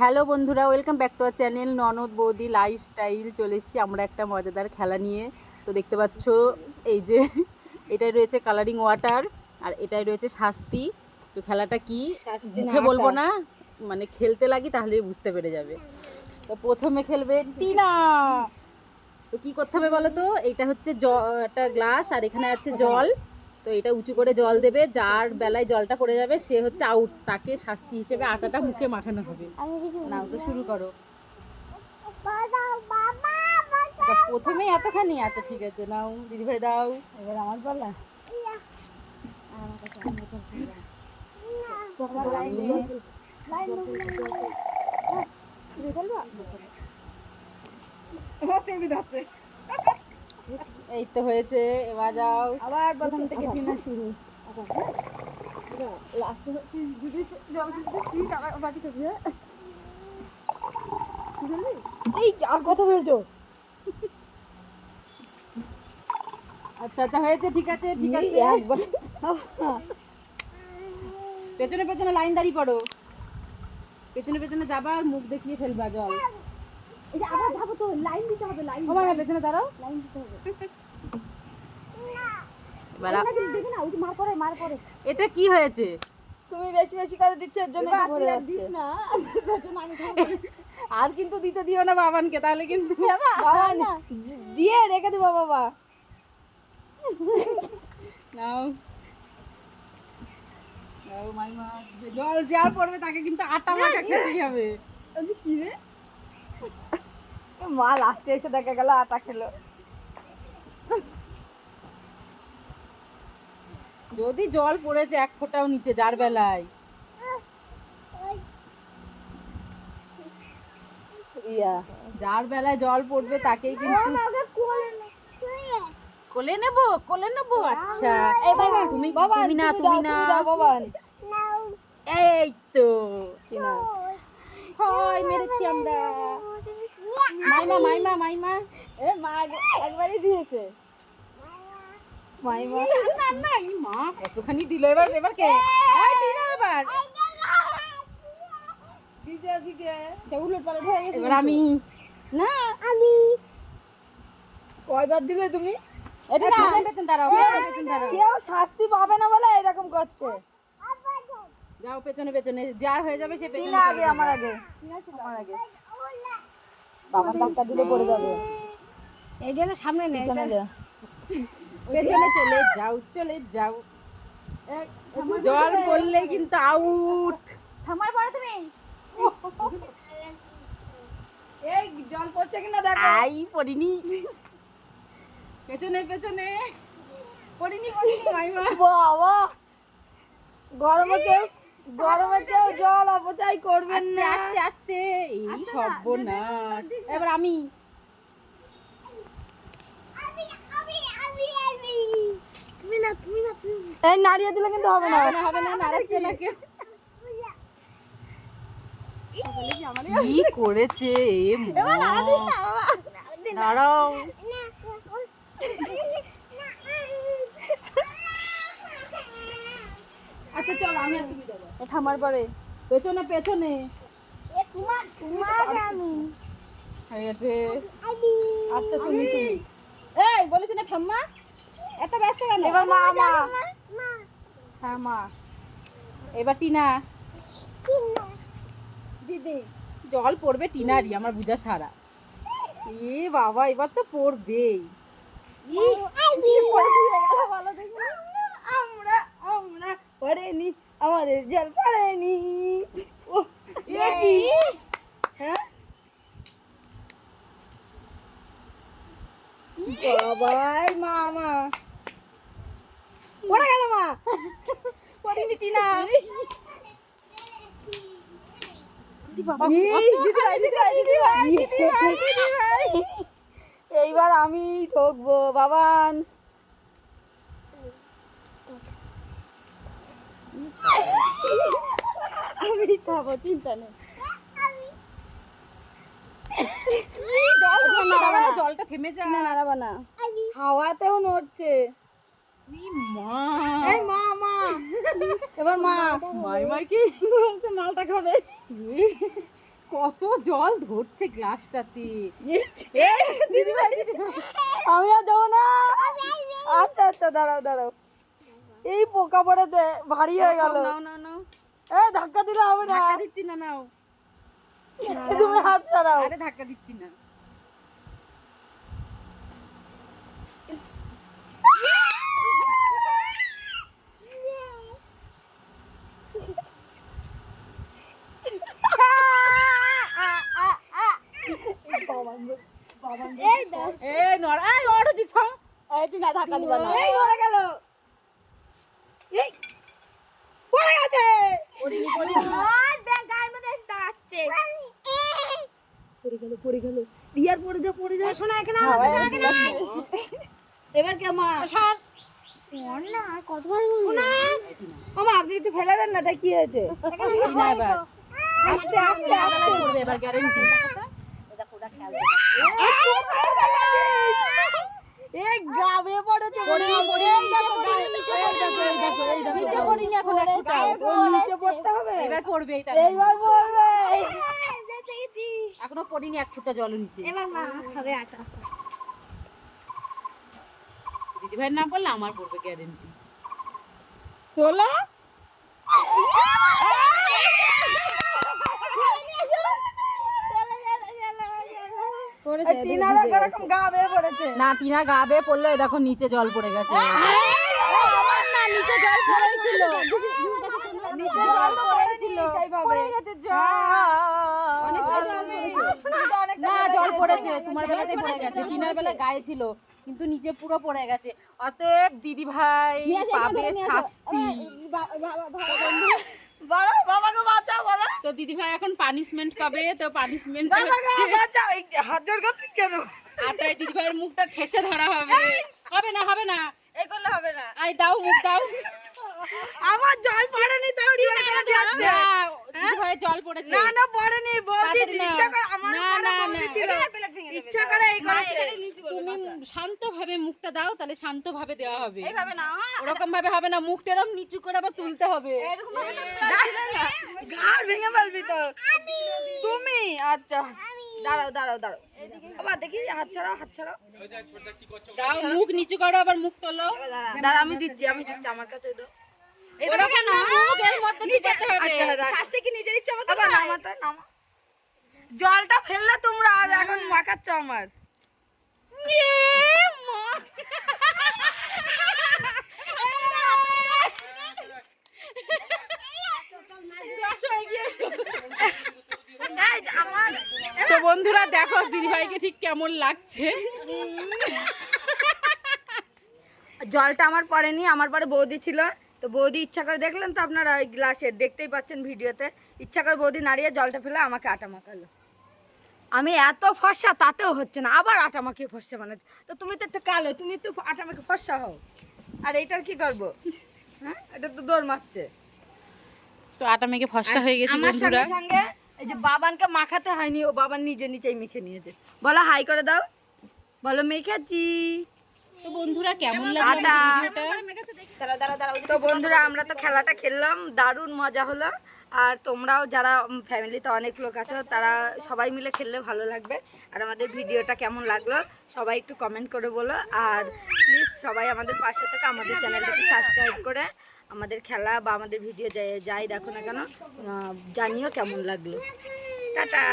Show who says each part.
Speaker 1: Hello বন্ধুরা, welcome back to our channel ননদ বৌদি লাইফস্টাইল। চলে এসেছি আমরা একটা মজাদার খেলা নিয়ে। তো দেখতে পাচ্ছ এই যে এটাই রয়েছে কালারিং ওয়াটার, আর এটাই রয়েছে শাস্তি। তো খেলাটা কি মুখে বলবো না, মানে খেলতে লাগি তাহলে বুঝতে পেরে যাবে। তো প্রথমে খেলবে টিনা। তো কি করতে হবে বলো তো? এইটা হচ্ছে একটা গ্লাস, আর এখানে আছে জল। তো এটা উঁচু করে জল দেবে, যার বেলায় জলটা পড়ে যাবে সে হচ্ছে আউট, তাকে শাস্তি হিসেবে আটাটা মুখে মাখানো হবে। নাও তো শুরু করো। প্রথমেই এতখানি? আচ্ছা ঠিক আছে, নাও দিদিভাই দাও। এবার আমার পালা। এই তো হয়েছে, এবার যাও।
Speaker 2: আবার প্রথম থেকে টিনা শুরু। এই আর কথা বলছো?
Speaker 1: আচ্ছা আচ্ছা হয়েছে, ঠিক আছে ঠিক আছে। পেছনে পেছনে লাইন দাঁড়িয়ে পড়ো, পেছনে পেছনে যাবা আর মুখ দেখিয়ে ফেলবা জল।
Speaker 2: এই যে আবার যাবো তো, লাইন দিতে হবে। লাইন
Speaker 1: ও মামা পেছনে দাঁড়াও।
Speaker 2: লাইন দিতে হবে।
Speaker 1: এবার
Speaker 2: দেখি না, ওই যে মার পরে।
Speaker 1: এটা কি হয়েছে?
Speaker 2: তুমি বেশি বেশি করে দিচ্ছ, এর জন্য এটা ভরে যাচ্ছে না।
Speaker 1: আর কিন্তু দিতে দিও না বাবানকে, তাহলে কিন্তু
Speaker 2: বাবা না দিয়ে রেখে দিবা বাবা।
Speaker 1: নাও নাও মাইমা, জল যার পড়বে তাকে কিন্তু আটা মাখা খেতেই হবে।
Speaker 2: কি রে মা লাস্টে এসে দেখা গেল আটা খেলো।
Speaker 1: যদি জল পড়েছে এক ফোঁটাও নিচে যার বেলায়, যার বেলায় জল পড়বে তাকেই কিন্তু কোলে নেবো, কোলে নেবো। আচ্ছা তুমি তুমি না, তুমি না। এই তো ছয় মেরেছি আমরা। মাইমা মাইমা মাইমা,
Speaker 2: এ মা একবারই দিয়েছে। মাইমা
Speaker 1: না না, এই মা কতখানি দিল। এবার এবার কে? এই টিনা এবার। এবার আমি।
Speaker 2: না আমি কয়বার দিলে তুমি? এটা না
Speaker 1: পেছন দাঁড়াও, পেছন দাঁড়াও।
Speaker 2: কেউ শাস্তি পাবে না বলে এরকম করছে।
Speaker 1: যাও পেছনে পেছনে, যার হয়ে যাবে সে পেছনে
Speaker 2: টিনা আগে, আমার আগে, আমার আগে। বাবা ধাক্কা দিলে পড়ে যাবে। এইটা না সামনে নেই, পিছনে যা।
Speaker 1: পেছনে চলে যাও, চলে যাও। জল পড়লে কিন্তু আউট।
Speaker 2: থামার পরে তুমি এই জল পড়ছে কিনা দেখো।
Speaker 1: আই পড়িনি, পেছনে পেছনে পড়িনি পড়িনি মাইমা।
Speaker 2: বাবা গরমে কেউ জল অপচয় করবেন
Speaker 1: আস্তে
Speaker 2: না।
Speaker 1: আস্তে আস্তে, এই সর্বনাশ। এবার আমি।
Speaker 2: এই নাড়িয়ে দিলে কিন্তু হবে না।
Speaker 1: হবে না, নাড়াচ্ছে না কেউ। কি করেছে এ মা? দাঁড়াও। আচ্ছা চল, আমি আর তুমি দেবো।
Speaker 2: থামার পরে
Speaker 1: পেছনে পেছনে হয়ে গেছে।
Speaker 2: আচ্ছা তুমি এই বলেছি না ঠাম্মা, এত ব্যস্ত কেন? এবার মা
Speaker 1: হ্যাঁ মা। এবার টিনা।
Speaker 2: দিদি
Speaker 1: জল পড়বে টিনারই, আমার বুঝা সারা। এ বাবা, এবার তো পড়বেই।
Speaker 2: আমরা আমরা পড়েনি, আমাদের জল পড়েনি। হ্যাঁ বাবাই মা পড়ে গেল মা।
Speaker 1: পড়িনি টিনা।
Speaker 2: এইবার আমি ঠকবো বাবান। আমি খাবো, চিন্তা নেই।
Speaker 1: জলটা থেমে যায়।
Speaker 2: নাড়াবা না, হাওয়াতেও নড়ছে।
Speaker 1: মা,
Speaker 2: এই মা এবার মা
Speaker 1: মাই কি
Speaker 2: মালটা খাবে।
Speaker 1: কত জল ধরছে গ্লাসটাতে।
Speaker 2: আমি আর দেবো না। আচ্ছা আচ্ছা দাঁড়াও দাঁড়াও, এই পোকা পড়েছে, ভারী হয়ে গেল।
Speaker 1: নাও নাও নাও,
Speaker 2: ধাক্কা দিলে হবে না।
Speaker 1: ধাক্কা দিচ্ছি না, নাও।
Speaker 2: তুমি হাত ছাড়াও।
Speaker 1: আরে ধাক্কা দিচ্ছি না। এই নড়া, এই ওঠো দিছ।
Speaker 2: এই তুই না ধাক্কা দিবা না। এই নড়ে গেল। এই পড়ে গেছে।
Speaker 1: পড়িনি পড়িনি।
Speaker 2: পড়ে গেল। রিয়ার পড়ে যা পড়ে যা।
Speaker 3: শোনা এখানে
Speaker 2: এবার কেমন?
Speaker 3: না কতবার শোনা
Speaker 2: মামা আপনি একটু ফেলে দেন না, কি হয়েছে?
Speaker 1: না এবার
Speaker 2: আস্তে আস্তে আস্তে
Speaker 1: পড়বে, এবার গ্যারান্টি।
Speaker 2: এই গাবে পড়েছে।
Speaker 1: পড়িনি পড়িনি, দেখো গায়ে নিচে পড়বে। এই দেখো এই দেখো, নিচে পড়িনি এখন এক ফুটাও।
Speaker 2: ও নিচে পড়তে হবে।
Speaker 1: এবার পড়বে এটা।
Speaker 2: এইবার পড়বে।
Speaker 1: এখনো পড়িনি এক ফুটা জল নিচে।
Speaker 3: এবার মা খাবে আটা
Speaker 1: দিদি ভাই না বললে আমার পড়বে গ্যারান্টি।
Speaker 2: তোলা তিনারা এরকম গাবে পড়েছে।
Speaker 1: না টিনা গা বেয়ে পড়লো, এই দেখো নিচে জল পড়ে গেছে।
Speaker 2: আমার না নিচে জল পড়েছিল। নিচে জল পড়েছিল সেইভাবে।
Speaker 1: পড়ে গেছে জল। না জল পড়েছে, তোমার বেলাতেই পড়ে গেছে। টিনার বেলা গায়ে ছিল কিন্তু নিচে পুরো পড়ে গেছে। অতএব দিদি ভাই পাবে শাস্তি।
Speaker 2: বলো বাবাকে বাঁচাও বলো।
Speaker 1: তো দিদি ভাই এখন পানিশমেন্ট পাবে। তো পানিশমেন্ট
Speaker 2: বাবাকে বাঁচাও। এই হাত জোর করছিস কেন?
Speaker 1: আটায় দিদি ভাইয়ের মুখটা ঠেসে ধরা হবে। হবে না হবে না,
Speaker 2: এই করলে হবে না।
Speaker 1: আই দাও মুখ দাও।
Speaker 2: আমার জল পড়েনি তাও জোর করে যাচ্ছে।
Speaker 1: না, দিদি ভাইয়ের জল পড়েছে।
Speaker 2: না না পড়েনি, বৌদি
Speaker 1: তাড়াতাড়ি নাও।
Speaker 2: ইচ্ছা করে আমার
Speaker 1: না,
Speaker 2: উপরে
Speaker 1: না,
Speaker 2: বৌদি
Speaker 1: না।
Speaker 2: ছিল। ইচ্ছা করে এই করেছে।
Speaker 1: তুমি শান্তভাবে মুখটা দাও, তাহলে শান্তভাবে দেওয়া হবে।
Speaker 2: এইভাবে না
Speaker 1: ওরকম ভাবে হবে না, মুখটা এরকম নিচু করে আবার তুলতে হবে।
Speaker 2: ঘাড় ভেঙে ফেলবি তো তুমি। আচ্ছা দাঁড়াও দাঁড়াও দাঁড়াও, আবার দেখি হাত ছাড়াও হাত ছাড়াও।
Speaker 1: দাও মুখ নিচু করো, আবার মুখ তোলো।
Speaker 2: দাঁড়া আমি দিচ্ছি আমার কাছে দাও।
Speaker 1: ওরকম না, মুখ এর মধ্যে কি করতে হবে?
Speaker 2: শাস্তি কি নিজের ইচ্ছা মতো নামাতে নামা। জলটা ফেললে তোমরা আর এখন মাখাচ্ছ আমার।
Speaker 1: আসো, এগিয়ে এসো। তো বন্ধুরা দেখো দিদিভাইকে ঠিক কেমন লাগছে।
Speaker 2: জলটা আমার পড়েনি, আমার পরে বৌদি ছিল। তো বৌদি ইচ্ছা করে, দেখলেন তো আপনারা ওই গ্লাসে দেখতেই পাচ্ছেন ভিডিওতে, ইচ্ছা করে বৌদি নাড়িয়ে জলটা ফেলে আমাকে আটা মাখালো। আমি এত ফর্সা তাতেও হচ্ছে না, আবার আটা মাখিয়ে ফর্সা বানাচ্ছি। তো তুমি তো একটু কালো, তুমি একটু আটা মাখিয়ে ফর্সা হও। আর এইটার কি করবো? হ্যাঁ এটা তো দৌড় মারছে।
Speaker 1: তো আটা মেখে ফর্সা হয়ে গেছে
Speaker 2: আমার
Speaker 1: বন্ধুরা।
Speaker 2: সঙ্গে সঙ্গে এই যে বাবানকে মাখাতে হয়নি, ও বাবান নিজে নিজেই মেখে নিয়েছে। বলো হাই করে দাও, বলো মেখেছি।
Speaker 1: তো বন্ধুরা কেমন লাগলো
Speaker 2: আটা।
Speaker 1: ভিডিওটা?
Speaker 2: তো বন্ধুরা আমরা তো খেলাটা খেললাম, দারুণ মজা হলো। আর তোমরাও যারা ফ্যামিলিতে অনেক লোক আছো তারা সবাই মিলে খেললে ভালো লাগবে। আর আমাদের ভিডিওটা কেমন লাগলো সবাই একটু কমেন্ট করে বলো। আর প্লিজ সবাই আমাদের পাশে থেকে আমাদের চ্যানেলটাকে সাবস্ক্রাইব করে আমাদের খেলা বা আমাদের ভিডিও যাই দেখো না কেন জানিও কেমন লাগলো। টাটা।